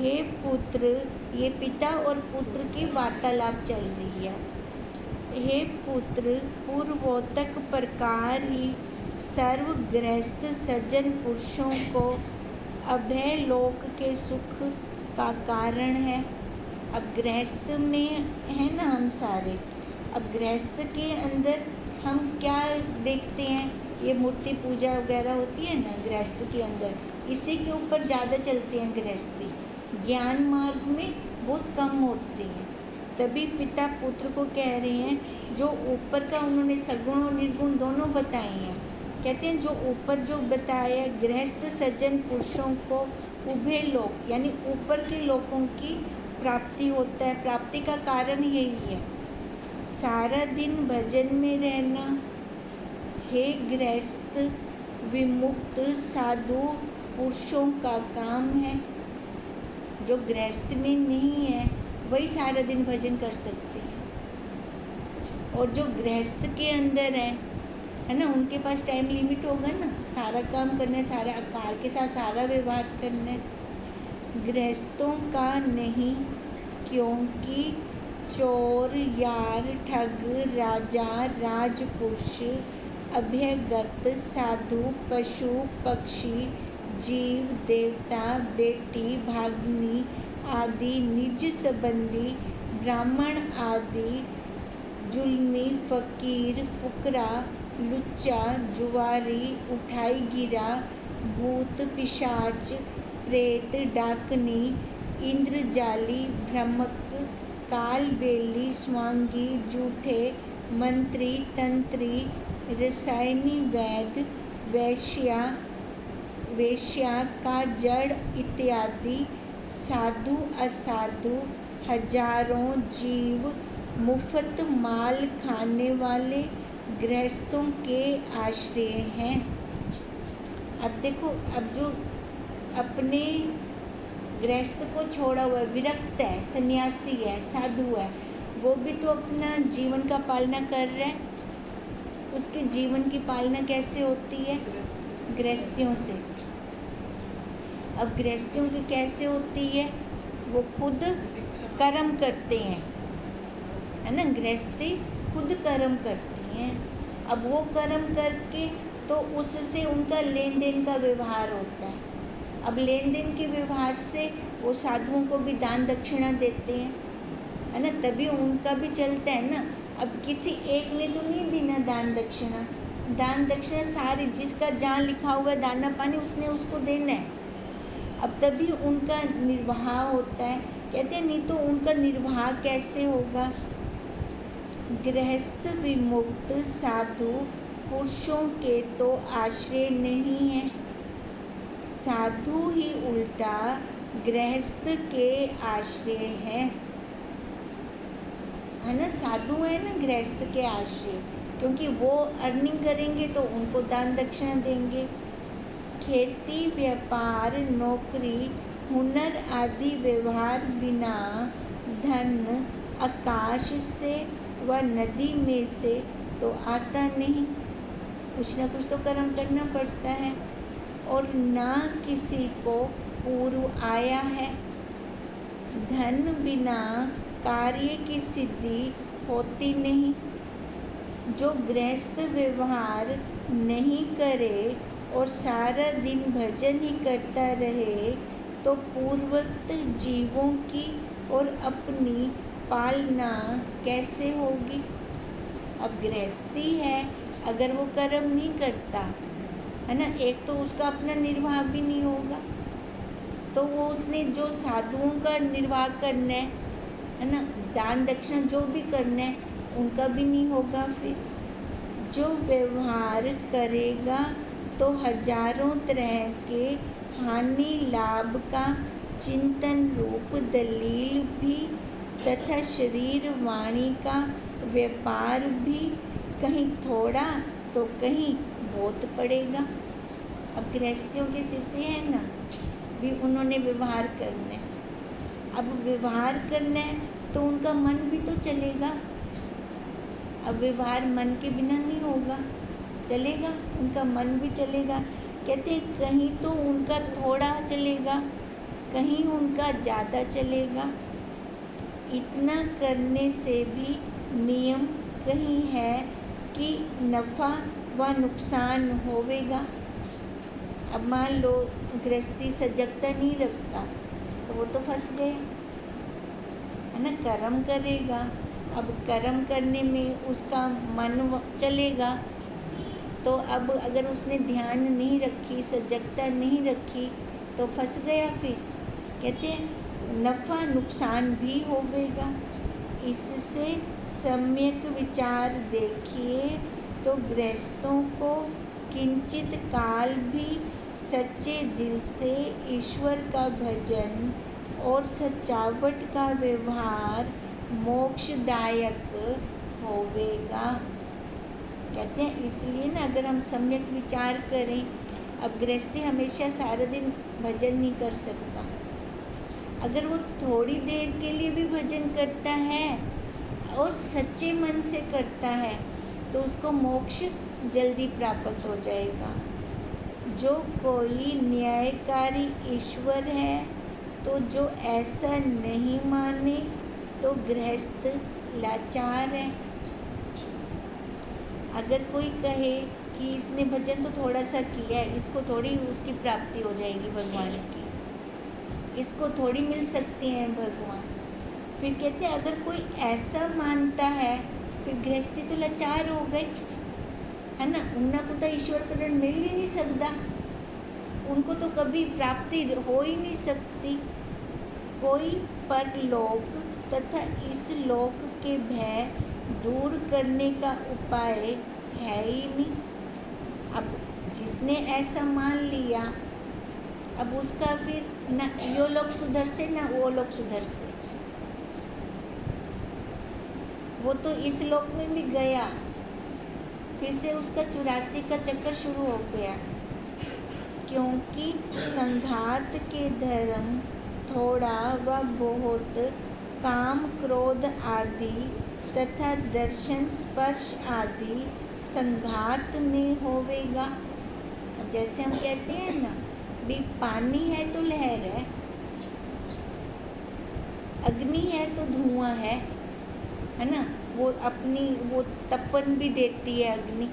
हे पुत्र, ये पिता और पुत्र की वार्तालाप चल रही है। हे पुत्र, पूर्वोक्त प्रकार ही सर्व गृहस्थ सज्जन पुरुषों को अभय लोक के सुख का कारण है। अब गृहस्थ में है ना हम सारे, अब गृहस्थ के अंदर हम क्या देखते हैं, ये मूर्ति पूजा वगैरह होती है ना गृहस्थ के अंदर, इसी के ऊपर ज़्यादा चलते हैं गृहस्थी, ज्ञान मार्ग में बहुत कम होते हैं। तभी पिता पुत्र को कह रहे हैं, जो ऊपर का उन्होंने सगुण और निर्गुण दोनों बताए हैं, कहते हैं जो ऊपर जो बताया गृहस्थ सज्जन पुरुषों को उभय लोक यानी ऊपर के लोकों की प्राप्ति होता है, प्राप्ति का कारण यही है। सारा दिन भजन में रहना हे गृहस्थ विमुक्त साधु पुरुषों का काम है। जो गृहस्थ में नहीं है वही सारा दिन भजन कर सकते हैं, और जो गृहस्थ के अंदर है ना, उनके पास टाइम लिमिट होगा ना, सारा काम करना है, सारा आकार के साथ सारा व्यवहार करना है। गृहस्थों का नहीं, क्योंकि चोर यार ठग राजा राजपुरुष अभ्यगत साधु पशु पक्षी जीव देवता बेटी भाग्नी आदि निज संबंधी ब्राह्मण आदि जुल्मी फकीर फुकरा लुच्चा जुआरी उठाई गिरा भूत पिशाच प्रेत डाकनी इंद्रजाली भ्रमक काल बेली स्वांगी जूठे मंत्री तंत्री रसायनी वैद वेश्या का जड़ इत्यादि साधु असाधु हजारों जीव मुफ्त माल खाने वाले गृहस्थों के आश्रय हैं। अब देखो, अब जो अपने गृहस्थ को छोड़ा हुआ विरक्त है, सन्यासी है, साधु है, वो भी तो अपना जीवन का पालना कर रहा है। उसके जीवन की पालना कैसे होती है? गृहस्थियों से। अब गृहस्थियों की कैसे होती है? वो खुद कर्म करते हैं, है ना, गृहस्थी खुद कर्म करती हैं। अब वो कर्म करके तो उससे उनका लेन देन का व्यवहार होता है। अब लेन देन के व्यवहार से वो साधुओं को भी दान दक्षिणा देते हैं, है ना, तभी उनका भी चलता है ना। अब किसी एक ने तो नहीं देना दान दक्षिणा, दान दक्षिणा सारी जिसका जहाँ लिखा हुआ है दाना पानी उसने उसको देना है। अब तभी उनका निर्वाह होता है। कहते हैं नहीं तो उनका निर्वाह कैसे होगा? गृहस्थ विमुक्त साधु पुरुषों के तो आश्रय नहीं है, साधु ही उल्टा गृहस्थ के आश्रय है ना। साधु है ना गृहस्थ के आश्रय, क्योंकि वो अर्निंग करेंगे तो उनको दान दक्षिणा देंगे। खेती व्यापार नौकरी हुनर आदि व्यवहार बिना धन आकाश से व नदी में से तो आता नहीं, कुछ ना कुछ तो कर्म करना पड़ता है, और ना किसी को पूर्व आया है। धन बिना कार्य की सिद्धि होती नहीं। जो गृहस्थ व्यवहार नहीं करे और सारा दिन भजन ही करता रहे तो पूर्वोक्त जीवों की और अपनी पालना कैसे होगी? अब गृहस्थी है, अगर वो कर्म नहीं करता है ना, एक तो उसका अपना निर्वाह भी नहीं होगा, तो वो उसने जो साधुओं का निर्वाह करना है ना, दान दक्षिणा जो भी करना है उनका भी नहीं होगा। फिर जो व्यवहार करेगा तो हजारों तरह के हानि लाभ का चिंतन रूप दलील भी तथा शरीर वाणी का व्यापार भी कहीं थोड़ा तो कहीं बहुत पड़ेगा। अब गृहस्थियों के सिर पे है ना, भी उन्होंने व्यवहार करना है। अब व्यवहार करना है तो उनका मन भी तो चलेगा। अब व्यवहार मन के बिना नहीं होगा, चलेगा, उनका मन भी चलेगा। कहते कहीं तो उनका थोड़ा चलेगा, कहीं उनका ज़्यादा चलेगा। इतना करने से भी नियम कहीं है कि नफ़ा व नुकसान होवेगा। अब मान लो गृहस्थी सजगता नहीं रखता तो वो तो फंस गए, है ना। कर्म करेगा, अब कर्म करने में उसका मन चलेगा, तो अब अगर उसने ध्यान नहीं रखी, सजगता नहीं रखी तो फंस गया। फिर कहते हैं नफ़ा नुकसान भी होवेगा। इससे सम्यक विचार देखिए तो गृहस्थों को किंचित काल भी सच्चे दिल से ईश्वर का भजन और सच्चावट का व्यवहार मोक्षदायक होवेगा। कहते हैं इसलिए ना, अगर हम सम्यक विचार करें, अब गृहस्थी हमेशा सारा दिन भजन नहीं कर सकता। अगर वो थोड़ी देर के लिए भी भजन करता है और सच्चे मन से करता है तो उसको मोक्ष जल्दी प्राप्त हो जाएगा। जो कोई न्यायकारी ईश्वर है तो जो ऐसा नहीं माने तो गृहस्थ लाचार है। अगर कोई कहे कि इसने भजन तो थोड़ा सा किया है, इसको थोड़ी उसकी प्राप्ति हो जाएगी भगवान की, इसको थोड़ी मिल सकते हैं भगवान। फिर कहते हैं अगर कोई ऐसा मानता है फिर गृहस्थी तो लाचार हो गई, है ना। उन्ना को तो ईश्वर करण मिल ही नहीं सकता, उनको तो कभी प्राप्ति हो ही नहीं सकती। कोई परलोक तथा इस लोक के भय दूर करने का उपाय है ही नहीं। अब जिसने ऐसा मान लिया, अब उसका फिर ना यो लोग सुधर से ना वो लोग सुधर से, वो तो इस लोक में भी गया, फिर से उसका 84 का चक्कर शुरू हो गया। क्योंकि संघात के धर्म थोड़ा व बहुत, काम क्रोध आदि तथा दर्शन स्पर्श आदि संघात में होवेगा। जैसे हम कहते हैं ना, भी पानी है तो लहर है, अग्नि है तो धुआं है ना। वो अपनी वो तपन भी देती है अग्नि।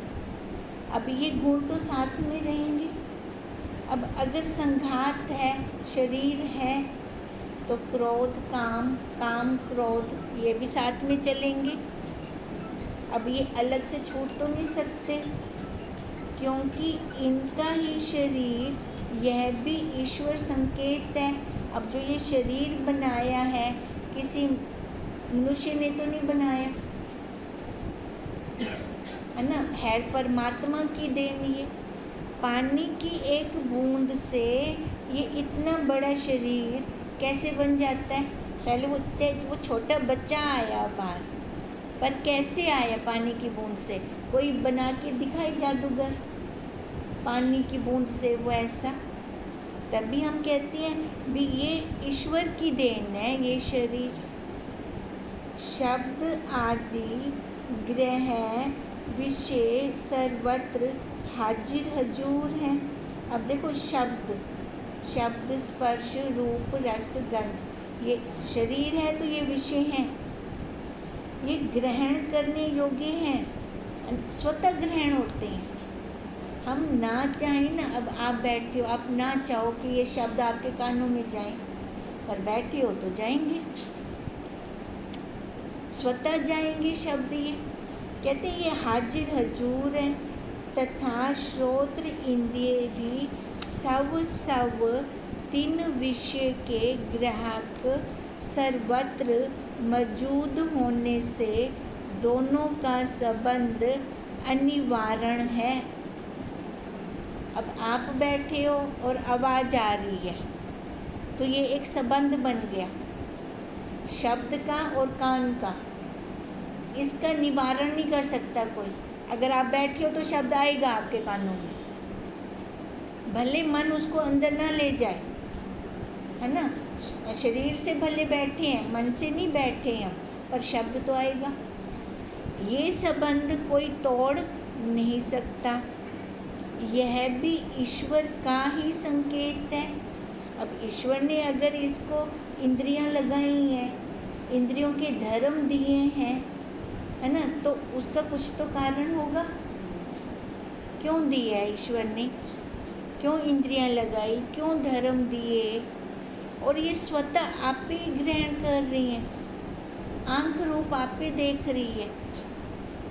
अब ये गुण तो साथ में रहेंगे। अब अगर संघात है, शरीर है, तो क्रोध काम, काम क्रोध ये भी साथ में चलेंगे। अब ये अलग से छूट तो नहीं सकते, क्योंकि इनका ही शरीर यह भी ईश्वर संकेत है। अब जो ये शरीर बनाया है किसी मनुष्य ने तो नहीं बनाया, है ना, है परमात्मा की देन। ये पानी की एक बूंद से ये इतना बड़ा शरीर कैसे बन जाता है। पहले वो छोटा बच्चा आया बाहर, पर कैसे आया पानी की बूंद से? कोई बना के दिखाए जादूगर पानी की बूंद से वो ऐसा। तभी हम कहते हैं भी ये ईश्वर की देन है ये शरीर। शब्द आदि ग्रह विषय सर्वत्र हाजिर हजूर हैं। अब देखो शब्द स्पर्श रूप रस गंध, ये शरीर है तो ये विषय हैं, ये ग्रहण करने योग्य हैं, स्वतः ग्रहण होते हैं। हम ना चाहें ना, अब आप बैठे हो, आप ना चाहो कि ये शब्द आपके कानों में जाएं, पर बैठे हो तो जाएंगे, स्वतः जाएंगे शब्द। ये कहते हैं ये हाजिर हजूर हैं। तथा श्रोत्र इंद्रिय भी सब तीन विषय के ग्राहक सर्वत्र मौजूद होने से दोनों का संबंध अनिवार्य है। अब आप बैठे हो और आवाज़ आ रही है तो ये एक संबंध बन गया शब्द का और कान का। इसका निवारण नहीं कर सकता कोई। अगर आप बैठे हो तो शब्द आएगा आपके कानों में, भले मन उसको अंदर ना ले जाए, है ना। शरीर से भले बैठे हैं, मन से नहीं बैठे हैं, पर शब्द तो आएगा। ये संबंध कोई तोड़ नहीं सकता। यह भी ईश्वर का ही संकेत है। अब ईश्वर ने अगर इसको इंद्रियां लगाई हैं, इंद्रियों के धर्म दिए हैं, है ना, तो उसका कुछ तो कारण होगा। क्यों दिया है ईश्वर ने, क्यों इंद्रियां लगाई, क्यों धर्म दिए, और ये स्वतः आप ही ग्रहण कर रही हैं, आंख रूप आप ही देख रही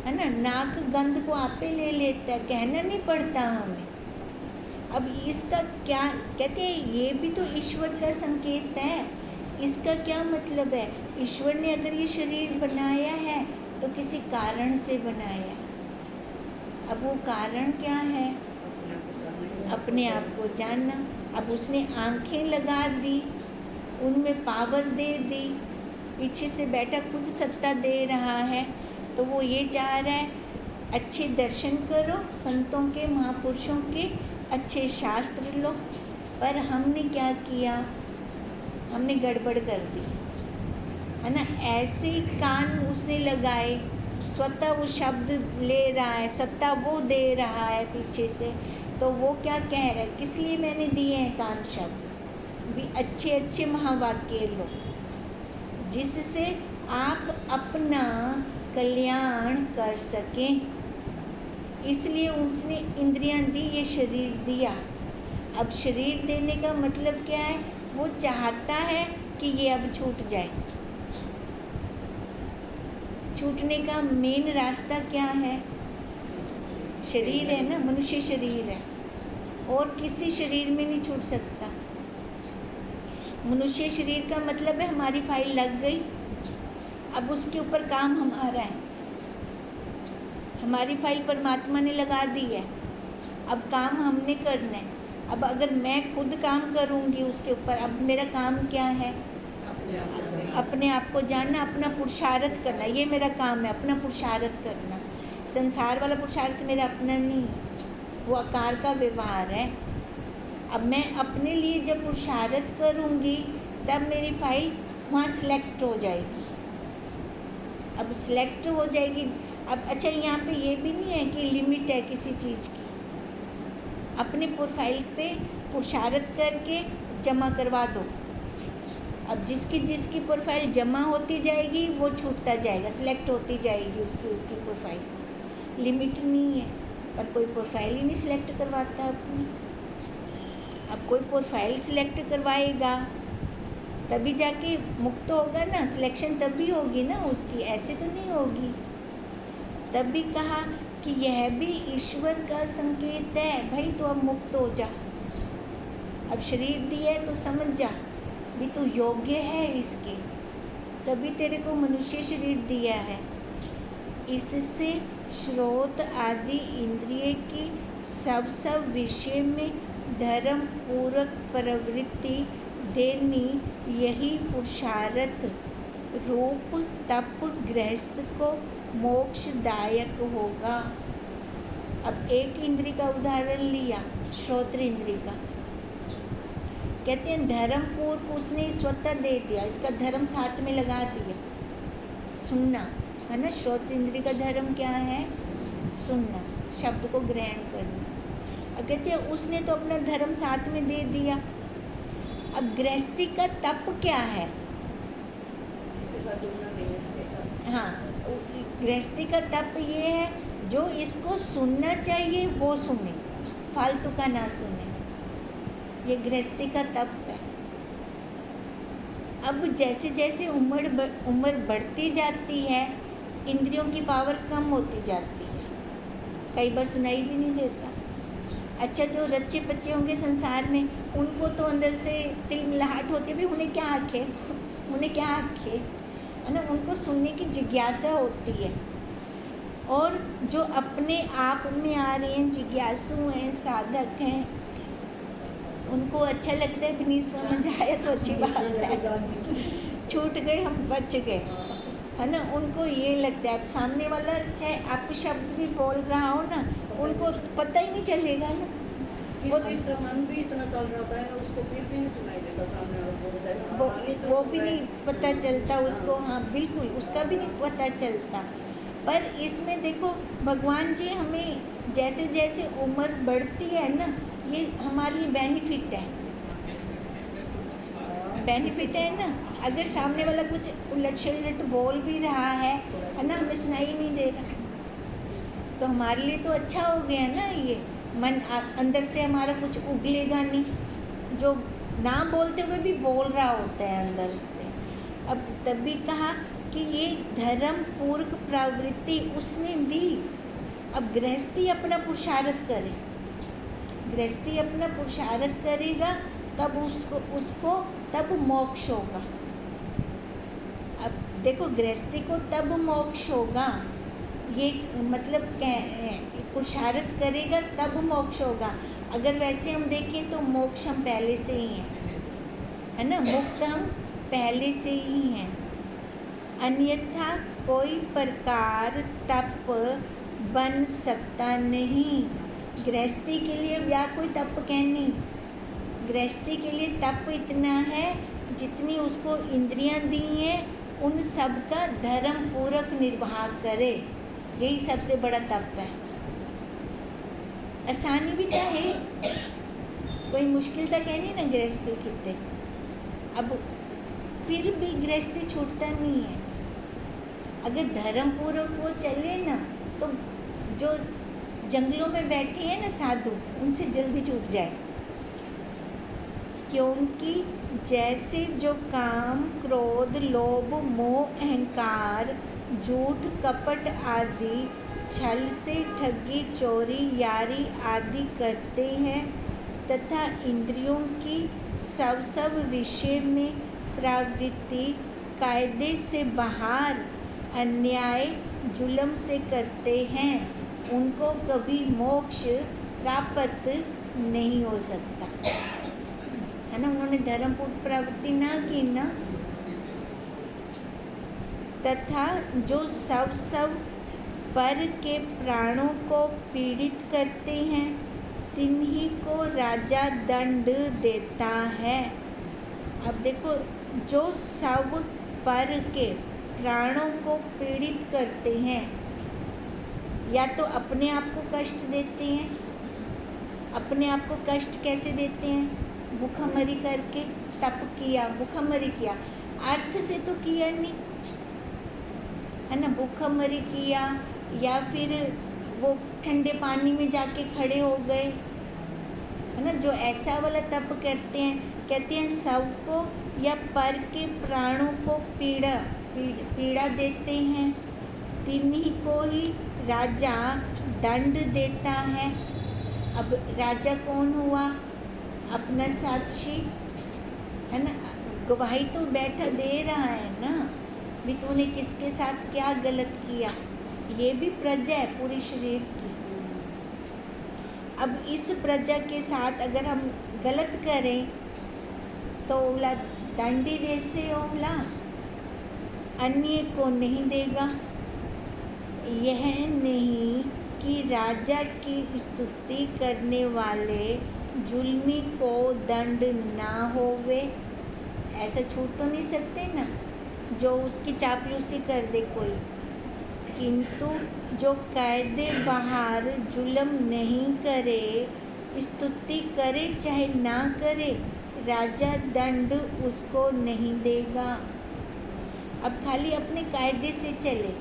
है ना, नाक गंध को आप ही ले लेता है, कहना नहीं पड़ता हमें। अब इसका क्या कहते हैं, ये भी तो ईश्वर का संकेत है। इसका क्या मतलब है, ईश्वर ने अगर ये शरीर बनाया है तो किसी कारण से बनाया। अब वो कारण क्या है, अपने आप को जानना। अब उसने आंखें लगा दी, उनमें पावर दे दी, पीछे से बैठा खुद सत्ता दे रहा है, तो वो ये चाह रहा है अच्छे दर्शन करो, संतों के, महापुरुषों के अच्छे शास्त्र लो। पर हमने क्या किया, हमने गड़बड़ कर दी, है ना। ऐसे कान उसने लगाए, स्वतः वो शब्द ले रहा है, सत्ता वो दे रहा है पीछे से, तो वो क्या कह रहा है, किस लिए मैंने दिए हैं कान शब्द, भी अच्छे अच्छे महावाक्य लो, जिससे आप अपना कल्याण कर सकें। इसलिए उसने इंद्रियां दी, ये शरीर दिया। अब शरीर देने का मतलब क्या है, वो चाहता है कि ये अब छूट जाए। छूटने का मेन रास्ता क्या है, शरीर है ना, मनुष्य शरीर है, और किसी शरीर में नहीं छूट सकता। मनुष्य शरीर का मतलब है हमारी फाइल लग गई, अब उसके ऊपर काम हमारा है। हमारी फाइल परमात्मा ने लगा दी है, अब काम हमने करना है। अब अगर मैं खुद काम करूँगी उसके ऊपर, अब मेरा काम क्या है, अपने आप को जानना, अपना पुरुषार्थ करना, ये मेरा काम है, अपना पुरुषार्थ करना। संसार वाला पुरुषार्थ मेरा अपना नहीं है, वो आकार का व्यवहार है। अब मैं अपने लिए जब पुरुषार्थ करूँगी तब मेरी फाइल वहाँ सेलेक्ट हो जाएगी। अब सेलेक्ट हो जाएगी। अब अच्छा, यहाँ पे ये भी नहीं है कि लिमिट है किसी चीज़ की, अपने प्रोफाइल पे पुरुषार्थ करके जमा करवा दो। अब जिसकी जिसकी प्रोफाइल जमा होती जाएगी वो छूटता जाएगा, सिलेक्ट होती जाएगी उसकी प्रोफाइल। लिमिट नहीं है, पर कोई प्रोफाइल ही नहीं सिलेक्ट करवाता अपनी। अब कोई प्रोफाइल सिलेक्ट करवाएगा तभी जाके मुक्त होगा ना, सिलेक्शन तभी होगी ना उसकी, ऐसे तो नहीं होगी। तभी कहा कि यह भी ईश्वर का संकेत है, भाई तो अब मुक्त हो जा। अब शरीर दिया है तो समझ जा भी तू योग्य है इसके, तभी तेरे को मनुष्य शरीर दिया है। इससे श्रोत आदि इंद्रिय की सब विषय में धर्म पूरक प्रवृत्ति देनी, यही पुरुषार्थ रूप तप गृहस्थ को मोक्षदायक होगा। अब एक इंद्रिय का उदाहरण लिया, श्रोत्र इंद्रिय का, कहते हैं धर्म पूर्व उसने स्वतः दे दिया, इसका धर्म साथ में लगा दिया, सुनना है ना। श्रोत्र इंद्रिय का धर्म क्या है, सुनना, शब्द को ग्रहण करना। अब कहते हैं उसने तो अपना धर्म साथ में दे दिया। अब गृहस्थी का तप क्या है, इसके साथ जुड़ना नहीं है। हाँ, गृहस्थी का तप ये है जो इसको सुनना चाहिए वो सुने, फालतू का ना सुने, ये गृहस्थी का तप है। अब जैसे जैसे उम्र बढ़ती जाती है, इंद्रियों की पावर कम होती जाती है, कई बार सुनाई भी नहीं देता। अच्छा, जो रच्चे बच्चे होंगे संसार में, उनको तो अंदर से तिलमिलाहट होती है, भी उन्हें क्या आखे, उन्हें क्या आखे, है ना, उनको सुनने की जिज्ञासा होती है। और जो अपने आप में आ रहे हैं, जिज्ञासु हैं, साधक हैं, उनको अच्छा लगता है, भी नहीं समझ आया तो अच्छी बात है, छूट गए हम बच गए, है ना। उनको ये लगता है, अब सामने वाला चाहे आप शब्द भी बोल रहा हो ना, उनको पता ही नहीं चलेगा ना, इसका मन भी इतना चल रहा होता है ना, उसको फिर भी नहीं सुनाई देता, सामने वाला बोल जाएगा, वो भी नहीं पता चलता उसको। हाँ बिल्कुल, उसका भी नहीं पता चलता। पर इसमें देखो, भगवान जी हमें जैसे जैसे उम्र बढ़ती है ना, ये हमारे लिए बेनिफिट है, बेनिफिट है ना। अगर सामने वाला कुछ उलट सुलट बोल भी रहा है ना, हमें सुनाई नहीं दे रहा, तो हमारे लिए तो अच्छा हो गया ना। ये मन अंदर से हमारा कुछ उगलेगा नहीं, जो ना बोलते हुए भी बोल रहा होता है अंदर से। अब तब भी कहा कि ये धर्म पूर्वक प्रवृत्ति उसने दी। अब गृहस्थी अपना पुरुषार्थ करे, गृहस्थी अपना पुरुषार्थ करेगा तब उसको तब मोक्ष होगा। अब देखो, गृहस्थी को तब मोक्ष होगा, ये मतलब पुरुषार्थ करेगा तब मोक्ष होगा। अगर वैसे हम देखें तो मोक्ष हम पहले से ही हैं, है ना, मुक्त हम पहले से ही हैं। अन्यथा कोई प्रकार तप बन सकता नहीं। गृहस्थी के लिए या कोई तप कहनी, गृहस्थी के लिए तप इतना है जितनी उसको इंद्रियां दी हैं उन सब का धर्म पूर्वक निर्वाह करे, यही सबसे बड़ा तप है। आसानी भी तो है, कोई मुश्किल तक है नहीं ना गृहस्थी कितने। अब फिर भी गृहस्थी छूटता नहीं है। अगर धर्म पूर्वक वो चले ना तो जो जंगलों में बैठे हैं ना साधु, उनसे जल्दी छूट जाए। क्योंकि जैसे जो काम, क्रोध, लोभ, मोह, अहंकार, झूठ, कपट आदि छल से ठगी, चोरी, यारी आदि करते हैं तथा इंद्रियों की सब विषय में प्रवृत्ति कायदे से बाहर अन्याय जुल्म से करते हैं, उनको कभी मोक्ष प्राप्त नहीं हो सकता, है ना। उन्होंने धर्मपूर्ण प्रवृत्ति ना की ना। तथा जो सब पर के प्राणों को पीड़ित करते हैं तिन्हीं को राजा दंड देता है। अब देखो, जो सब पर के प्राणों को पीड़ित करते हैं, या तो अपने आप को कष्ट देते हैं। अपने आप को कष्ट कैसे देते हैं? भूखमरी करके, तप किया, भूखमरी किया, अर्थ से तो किया नहीं, है ना। भूखमरी किया या फिर वो ठंडे पानी में जाके खड़े हो गए, है ना। जो ऐसा वाला तप करते हैं, कहते हैं सबको या पर के प्राणों को पीड़ा देते हैं, तिन्हीं को ही राजा दंड देता है। अब राजा कौन हुआ? अपना साक्षी, है ना। गवाही तो बैठा दे रहा है ना, भी तूने किसके साथ क्या गलत किया। ये भी प्रजा है पूरी शरीर की। अब इस प्रजा के साथ अगर हम गलत करें तो ओला दंडी वैसे ओला अन्य को नहीं देगा। यह नहीं कि राजा की स्तुति करने वाले जुल्मी को दंड ना होवे, ऐसा छूट तो नहीं सकते ना, जो उसकी चापलूसी कर दे कोई। किंतु जो कायदे बाहर जुल्म नहीं करे, स्तुति करे चाहे ना करे, राजा दंड उसको नहीं देगा। अब खाली अपने कायदे से चले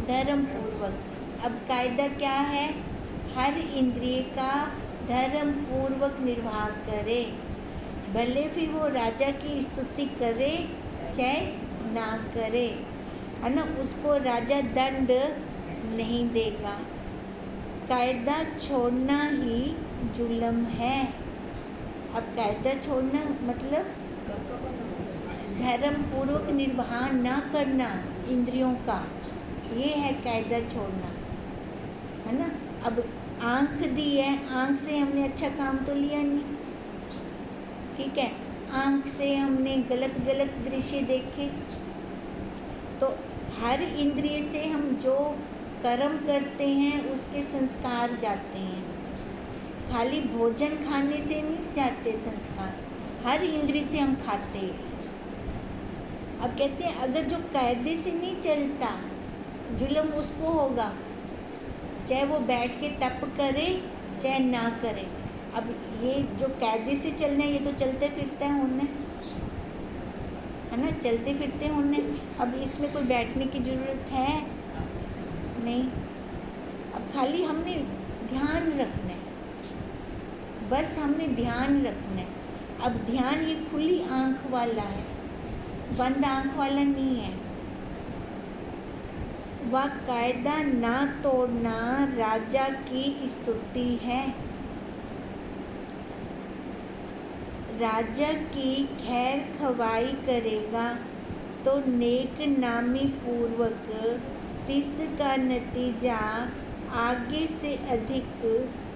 धर्म पूर्वक। अब कायदा क्या है? हर इंद्रिय का धर्म पूर्वक निर्वाह करे, भले फिर वो राजा की स्तुति करे चाहे ना करे, है ना। उसको राजा दंड नहीं देगा। कायदा छोड़ना ही जुल्म है। अब कायदा छोड़ना मतलब धर्म पूर्वक निर्वाह ना करना इंद्रियों का, ये है कायदा छोड़ना, है ना। अब आँख दी है, आँख से हमने अच्छा काम तो लिया नहीं, ठीक है। आँख से हमने गलत दृश्य देखे, तो हर इंद्रिय से हम जो कर्म करते हैं उसके संस्कार जाते हैं। खाली भोजन खाने से नहीं जाते संस्कार, हर इंद्रिय से हम खाते हैं। अब कहते हैं अगर जो कायदे से नहीं चलता, जुल्म उसको होगा, चाहे वो बैठ के तप करे चाहे ना करे। अब ये जो कायदे से चलना है ये तो चलते फिरते हैं उन्हें, है ना, चलते फिरते हैं उन्हें। अब इसमें कोई बैठने की ज़रूरत है नहीं। अब खाली हमने ध्यान रखना है, बस हमने ध्यान रखना है। अब ध्यान ये खुली आंख वाला है, बंद आंख वाला नहीं है। वह कायदा ना तोड़ना राजा की स्तुति है। राजा की खैर खवाई करेगा तो नेक नामी पूर्वक तिसका नतीजा आगे से अधिक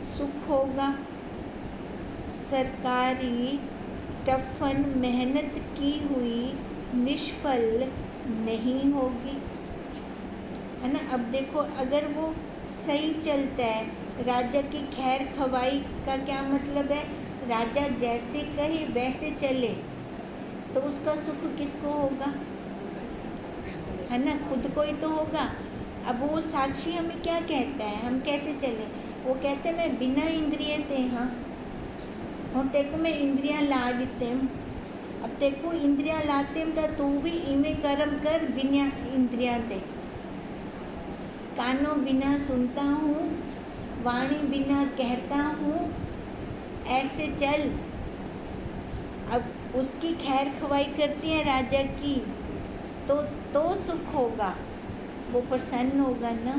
सुख होगा। सरकारी टफन मेहनत की हुई निष्फल नहीं होगी, है ना। अब देखो, अगर वो सही चलता है, राजा की खैर खवाई का क्या मतलब है, राजा जैसे कहे वैसे चले, तो उसका सुख किसको होगा, है ना, खुद को ही तो होगा। अब वो साक्षी हमें क्या कहता है, हम कैसे चले, वो कहते हैं मैं बिना इंद्रिय ते हाँ, और तेको मैं इंद्रियां ला देते हूँ। अब तेको इंद्रियां लाते तो तू भी इमें कर्म कर बिना इंद्रियां दे। कानों बिना सुनता हूँ, वाणी बिना कहता हूँ, ऐसे चल। अब उसकी खैर खवाई करती है राजा की, तो सुख होगा, वो प्रसन्न होगा ना।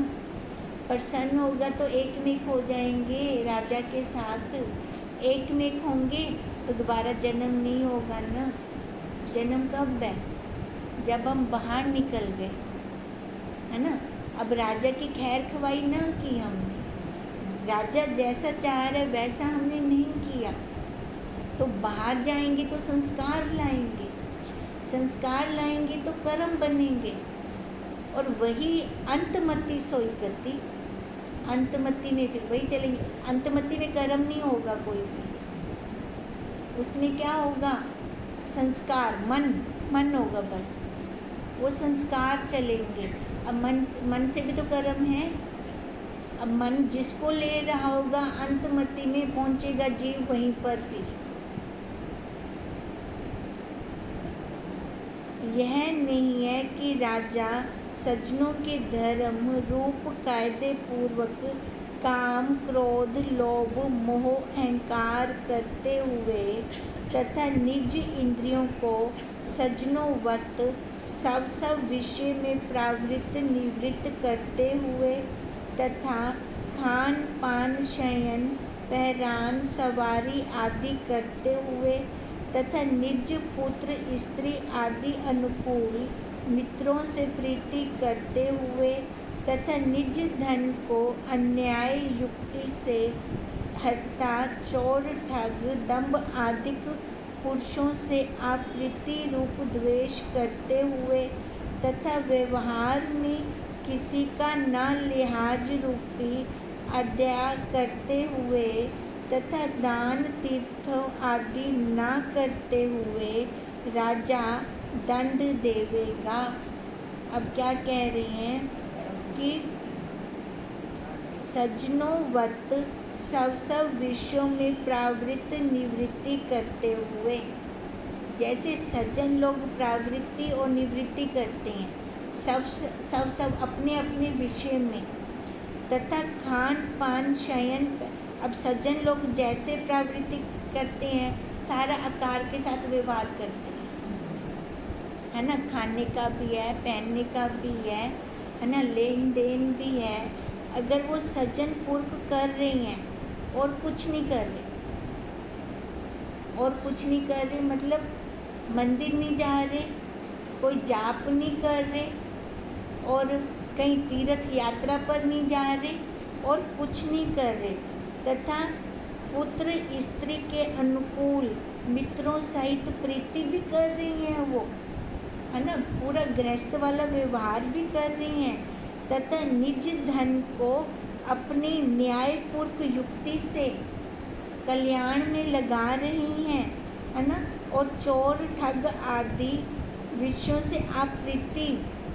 प्रसन्न होगा तो एक में हो जाएंगे राजा के साथ, एक में होंगे तो दोबारा जन्म नहीं होगा ना। जन्म कब है, जब हम बाहर निकल गए, है ना। अब राजा की खैर खवाई ना की हमने, राजा जैसा चाह रहा है वैसा हमने नहीं किया, तो बाहर जाएंगे तो संस्कार लाएंगे, संस्कार लाएंगे तो कर्म बनेंगे, और वही अंतमति सोई गति। अंतमति में फिर वही चलेंगे। अंतमति में कर्म नहीं होगा कोई भी, उसमें क्या होगा, संस्कार, मन होगा बस, वो संस्कार चलेंगे। अब मन से भी तो कर्म है। अब मन जिसको ले रहा होगा अंतमति में पहुंचेगा जीव वहीं पर। फिर यह नहीं है कि राजा सज्जनों के धर्म रूप कायदे पूर्वक काम, क्रोध, लोभ, मोह, अहंकार करते हुए तथा निज इंद्रियों को सज्जनों वत सब विषय में प्रवृत्त निवृत्त करते हुए तथा खान पान, शयन, पहरान, सवारी आदि करते हुए तथा निज पुत्र, स्त्री आदि अनुकूल मित्रों से प्रीति करते हुए तथा निज धन को अन्याय युक्ति से हरता, चोर, ठग, दंभ आदि पुरुषों से अप्रीति रूप द्वेष करते हुए तथा व्यवहार में किसी का न लिहाज रूपी अध्याय करते हुए तथा दान तीर्थों आदि न करते हुए राजा दंड देवेगा। अब क्या कह रही हैं कि सज्जनों वत सब विषयों में प्रवृत्ति निवृत्ति करते हुए, जैसे सज्जन लोग प्रवृत्ति और निवृत्ति करते हैं सब अपने अपने विषय में, तथा खान पान शयन। अब सज्जन लोग जैसे प्रवृत्ति करते हैं सारा आकार के साथ व्यवहार करते हैं, है ना, खाने का भी है, पहनने का भी है ना, लेन देन भी है। अगर वो सज्जन पूर्व कर रही हैं और कुछ नहीं कर रहे, और कुछ नहीं कर रहे मतलब मंदिर नहीं जा रहे, कोई जाप नहीं कर रहे, और कहीं तीर्थ यात्रा पर नहीं जा रहे, और कुछ नहीं कर रहे, तथा पुत्र स्त्री के अनुकूल मित्रों सहित प्रीति भी कर रही हैं वो, है ना, पूरा गृहस्थ वाला व्यवहार भी कर रही हैं, तथा निज धन को अपनी न्यायपूर्वक युक्ति से कल्याण में लगा रही हैं, है ना, और चोर ठग आदि विषयों से अप्रीति,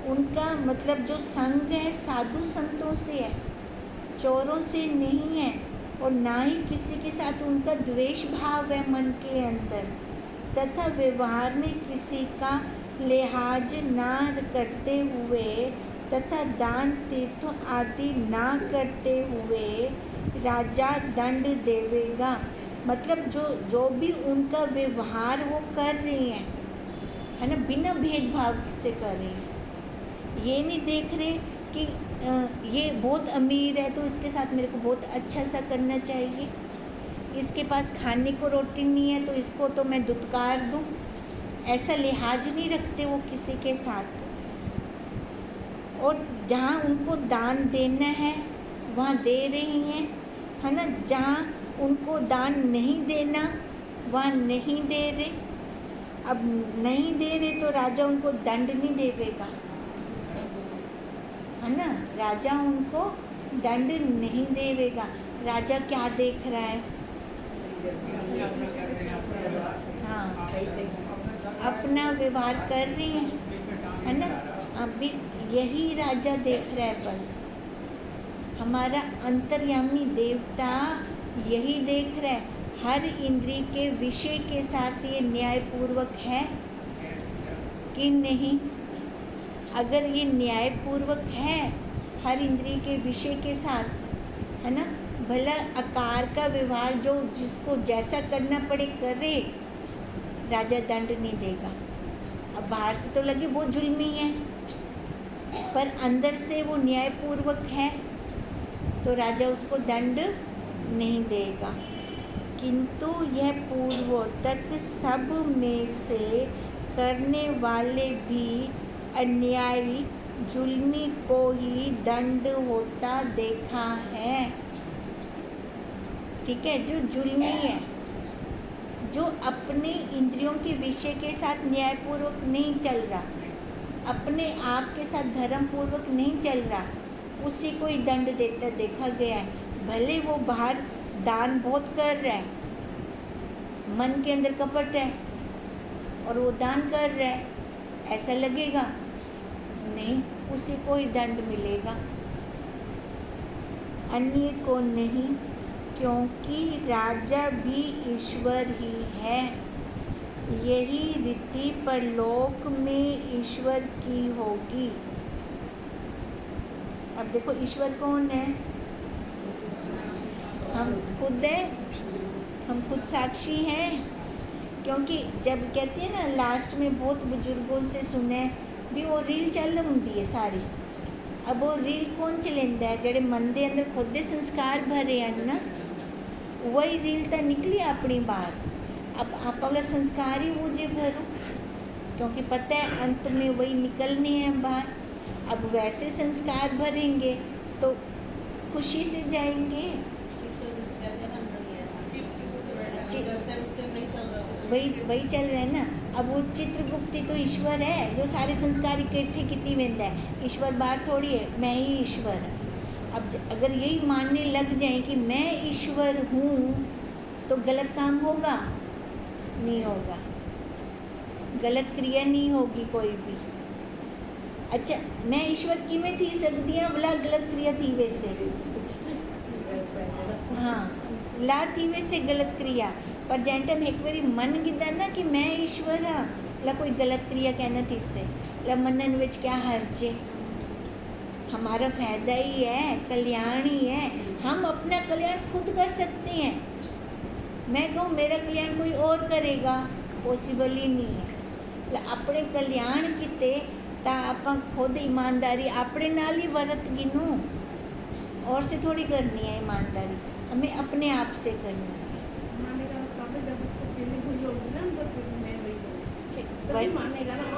उनका मतलब जो संग है साधु संतों से है, चोरों से नहीं है, और ना ही किसी के साथ उनका द्वेष भाव है मन के अंदर, तथा व्यवहार में किसी का लिहाज ना करते हुए तथा दान तीर्थ आदि ना करते हुए राजा दंड देवेगा। मतलब जो भी उनका व्यवहार वो कर रहे हैं, है ना, बिना भेदभाव से कर रहे हैं। ये नहीं देख रहे कि ये बहुत अमीर है तो इसके साथ मेरे को बहुत अच्छा सा करना चाहिए, इसके पास खाने को रोटी नहीं है तो इसको तो मैं दुत्कार दूं। ऐसा लिहाज नहीं रखते वो किसी के साथ। और जहाँ उनको दान देना है वहाँ दे रही हैं, है ना, जहाँ उनको दान नहीं देना वहाँ नहीं दे रहे। अब नहीं दे रहे तो राजा उनको दंड नहीं देवेगा, है ना, राजा उनको दंड नहीं देवेगा। राजा क्या देख रहा है? हाँ, अपना व्यवहार कर रही हैं, है ना। अभी यही राजा देख रहा है बस। हमारा अंतर्यामी देवता यही देख रहा है। हर इंद्रिय के विषय के साथ ये न्यायपूर्वक है कि नहीं? अगर ये न्यायपूर्वक है हर इंद्रिय के विषय के साथ, है ना, भला आकार का व्यवहार जो जिसको जैसा करना पड़े करे, राजा दंड नहीं देगा। अब बाहर से तो लगे वो जुल्मी है, पर अंदर से वो न्यायपूर्वक है तो राजा उसको दंड नहीं देगा। किंतु यह पूर्वोतक सब में से करने वाले भी अन्यायी जुल्मी को ही दंड होता देखा है। ठीक है, जो जुल्मी है, जो अपने इंद्रियों के विषय के साथ न्यायपूर्वक नहीं चल रहा, अपने आप के साथ धर्मपूर्वक नहीं चल रहा, उसी को ही दंड देता देखा गया है। भले वो बाहर दान बहुत कर रहा है, मन के अंदर कपट है और वो दान कर रहा है, ऐसा लगेगा नहीं, उसी को ही दंड मिलेगा, अन्य को नहीं, क्योंकि राजा भी ईश्वर ही है। यही रीति परलोक में ईश्वर की होगी। अब देखो ईश्वर कौन है? हम खुद हैं, हम खुद साक्षी हैं। क्योंकि जब कहते हैं ना, लास्ट में बहुत बुजुर्गों से सुने भी वो रील चल होंगी है सारी। अब वो रील कौन चलेंदा है? जेड़े मन दे अंदर खुद दे संस्कार भरे हैं ना, वही रील तो निकली अपनी बाहर। अब आप वाला संस्कार ही वो जे भरो, क्योंकि पता है अंत में वही निकलने हैं बाहर। अब वैसे संस्कार भरेंगे तो खुशी से जाएंगे। वही चल रहा है ना। अब वो चित्रगुप्त तो ईश्वर है जो सारे संस्कार इकट्ठे किती वेंदा है। ईश्वर बाहर थोड़ी है, मैं ही ईश्वर। अब अगर यही मानने लग जाए कि मैं ईश्वर हूँ तो गलत काम होगा? नहीं होगा, गलत क्रिया नहीं होगी कोई भी। अच्छा, मैं ईश्वर किमें थी सकती हूँ? भला गलत क्रिया थी वैसे, हाँ, ला थी वैसे गलत क्रिया। पर जैंटम एक बारी मन गिदा ना कि मैं ईश्वर हाँ, ला कोई गलत क्रिया कहना थी इससे, ला मनन विच क्या हर्ज है? हमारा फायदा ही है, कल्याण ही है। हम अपना कल्याण खुद कर सकते हैं। मैं कहूँ मेरा कल्याण कोई और करेगा, पॉसिबल ही नहीं है। अपने कल्याण किते ता आप खुद ईमानदारी अपने नाल ही वरत गिनू, और से थोड़ी करनी है ईमानदारी, हमें अपने आप से करनी है। मानेगा जब उसको फीलिंग हुई होगी ना अंदर से, मैं वही वही मानेगा ना।